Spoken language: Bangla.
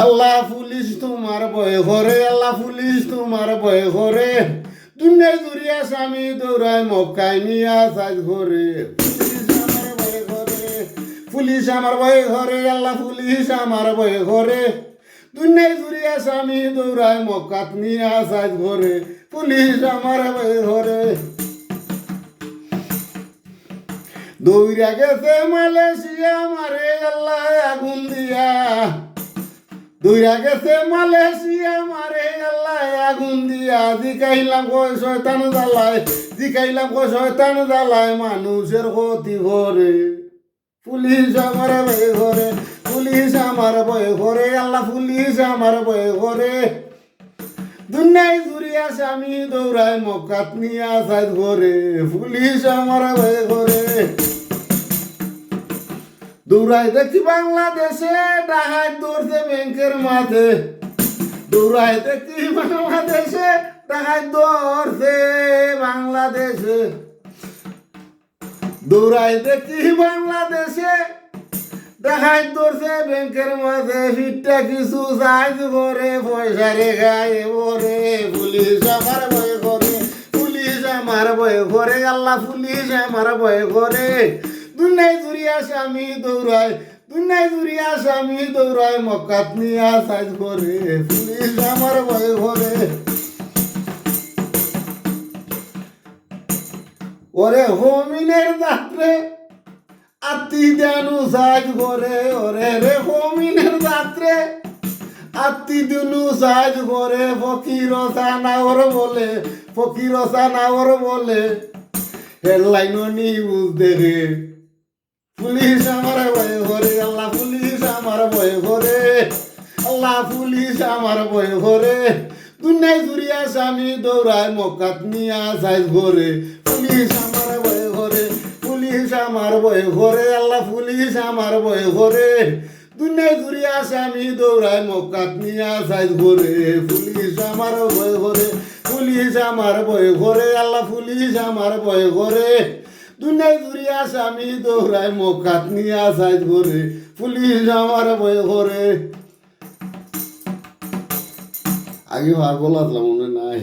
আল্লাহ পুলিশ তোমার ভয় করে, আল্লাহ পুলিশ তোমার ভয় করে। দুনিয়ায় জুড়িয়া স্বামী দৌড়ায় মক্কায় নিয়া সাজ ঘরে। পুলিশ আমার ভয় করে, আল্লাহ পুলিশ আমার ভয় করে। দুনিয়ায় জুড়িয়া স্বামী দৌড়ায় মক্কাত নিয়া সাজ ঘরে। পুলিশ আমার ভয় করে। দৌড়া গেছে মালয়েশিয়া মারে আল্লাহ আগুন দিয়া। দৌড়া গেছে মালয়েশিয়া মারে আল্লাহ আগুন দিয়া। জিকাইলাম কই শয়তান জ্বালায়, জিকাইলাম কই শয়তান জ্বালায় মানুষের ক্ষতি করে। পুলিশ আমার ভয় করে, পুলিশ আমার ভয় করে, আল্লাহ পুলিশ আমার ভয় করে। দুনিয়ায় জুড়িয়া স্বামী দৌড়ায় মক্কাত নিয়া সাজ ঘরে। পুলিশ আমার ভয় করে। দৌড়াই দেখি বাংলাদেশে ডাহাই ধরছে ব্যাংকের মাঝে। দৌড়াই দেখি বাংলাদেশে ডাহাই ধরছে বাংলাদেশে। দৌড়াই দেখি বাংলাদেশে ডাহাই ধরছে ব্যাংকের মাঝে। ফিটটা কিছু সাইজ করে পয়সা রেখায় বরে। পুলিশ আমার ভয় করে, পুলিশ আমার ভয় করে, আল্লাহ পুলিশ আমার ভয় করে। দুনিয়ায় জুড়িয়া স্বামী দৌড়ায়, দুনিয়ায় জুড়িয়া স্বামী দৌড়ায় মক্কাত নিয়া সাজ করে। পুলিশ আমার ভয় করে। ওরে হমিনের যাত্রে আত্মি দেনু সাজ করে। ওরে রে হমিনের যাত্রে আত্মি দিনু সাজ করে। ফকির সানাওর বলে, ফকির সানাওর বলে হেডলাইন নিউজ দেখে। পুলিশ আমার ভয় করে, আল্লাহ পুলিশ আমার ভয় করে, আল্লাহ পুলিশ আমার ভয় করে। দুনিয়ায় জুড়িয়া স্বামী দৌড়ায় মক্কাত নিয়া সাইজ ঘরে। পুলিশ আমার ভয় করে, পুলিশ আমার ভয় করে, আল্লাহ পুলিশ আমার ভয় করে। দুনিয়ায় জুড়িয়া স্বামী দৌড়ায় মক্কাত নিয়া সাইজ ঘরে। পুলিশ আমার ভয় করে, পুলিশ আমার ভয় করে, আল্লাহ পুলিশ আমার ভয় করে। দুনিয়ায় জুড়িয়া স্বামী দৌড়ায় মক্কাত নিয়া সাইজ ঘরে। পুলিশ আমার ভয় করে। আগে আর বলা মনে নাই।